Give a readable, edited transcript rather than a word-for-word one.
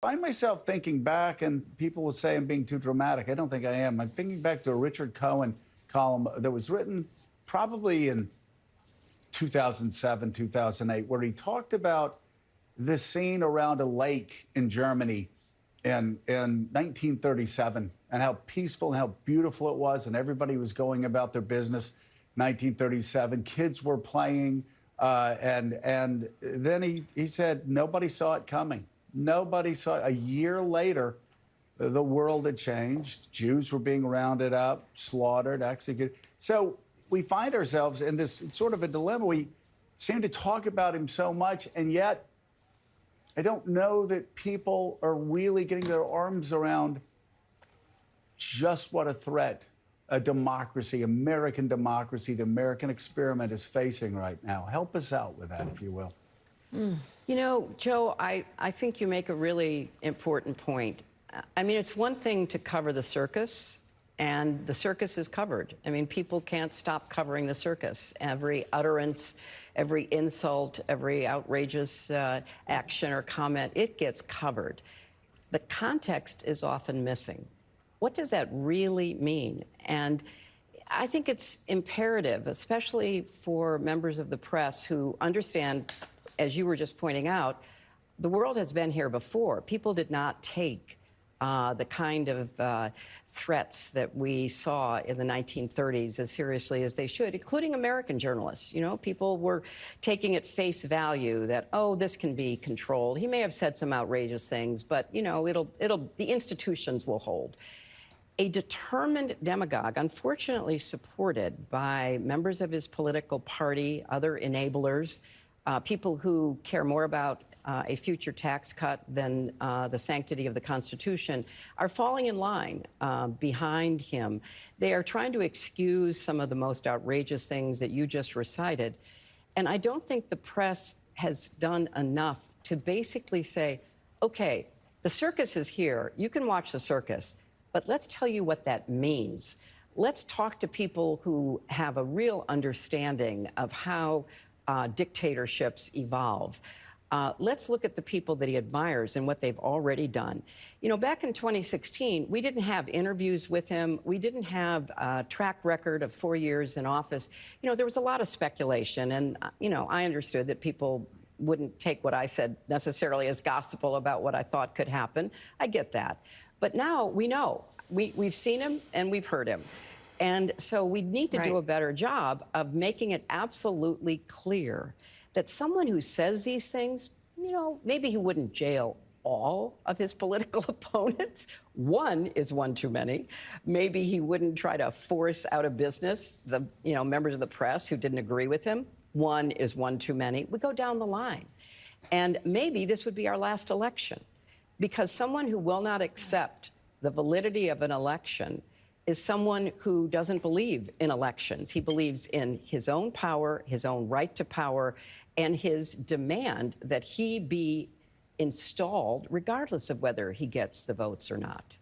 Find myself thinking back, and people will say I'm being too dramatic. I don't think I am. I'm thinking back to a Richard Cohen column that was written probably in 2007, 2008, where he talked about this scene around a lake in Germany in 1937 and how peaceful and how beautiful it was, and everybody was going about their business. 1937, kids were playing, and then he said nobody saw it coming. Nobody saw it. A year later, the world had changed. Jews were being rounded up, slaughtered, executed. So we find ourselves in this sort of a dilemma. We seem to talk about him so much, and yet I don't know that people are really getting their arms around just what a threat a democracy, American democracy, the American experiment is facing right now. Help us out with that, if you will. You know, Joe, I think you make a really important point. I mean, it's one thing to cover the circus, and the circus is covered. I mean, people can't stop covering the circus. Every utterance, every insult, every outrageous action or comment, it gets covered. The context is often missing. What does that really mean? And I think it's imperative, especially for members of the press who understand, as you were just pointing out, the world has been here before. People did not take the kind of threats that we saw in the 1930s as seriously as they should, including American journalists. You know, people were taking at face value that, oh, this can be controlled. He may have said some outrageous things, but, you know, the institutions will hold. A determined demagogue, unfortunately supported by members of his political party, other enablers, people who care more about a future tax cut than the sanctity of the Constitution, are falling in line behind him. They are trying to excuse some of the most outrageous things that you just recited. And I don't think the press has done enough to basically say, okay, the circus is here. You can watch the circus, but let's tell you what that means. Let's talk to people who have a real understanding of how dictatorships evolve. Let's look at the people that he admires and what they've already done. You know, back in 2016, we didn't have interviews with him. We didn't have a track record of 4 years in office. You know, there was a lot of speculation, and, you know, I understood that people wouldn't take what I said necessarily as gospel about what I thought could happen. I get that. But now we know. We've seen him and we've heard him. And so we need to do a better job of making it absolutely clear that someone who says these things, you know, maybe he wouldn't jail all of his political opponents. One is one too many. Maybe he wouldn't try to force out of business the, you know, members of the press who didn't agree with him. One is one too many. We go down the line. And maybe this would be our last election, because someone who will not accept the validity of an election is someone who doesn't believe in elections. He believes in his own power, his own right to power, and his demand that he be installed regardless of whether he gets the votes or not.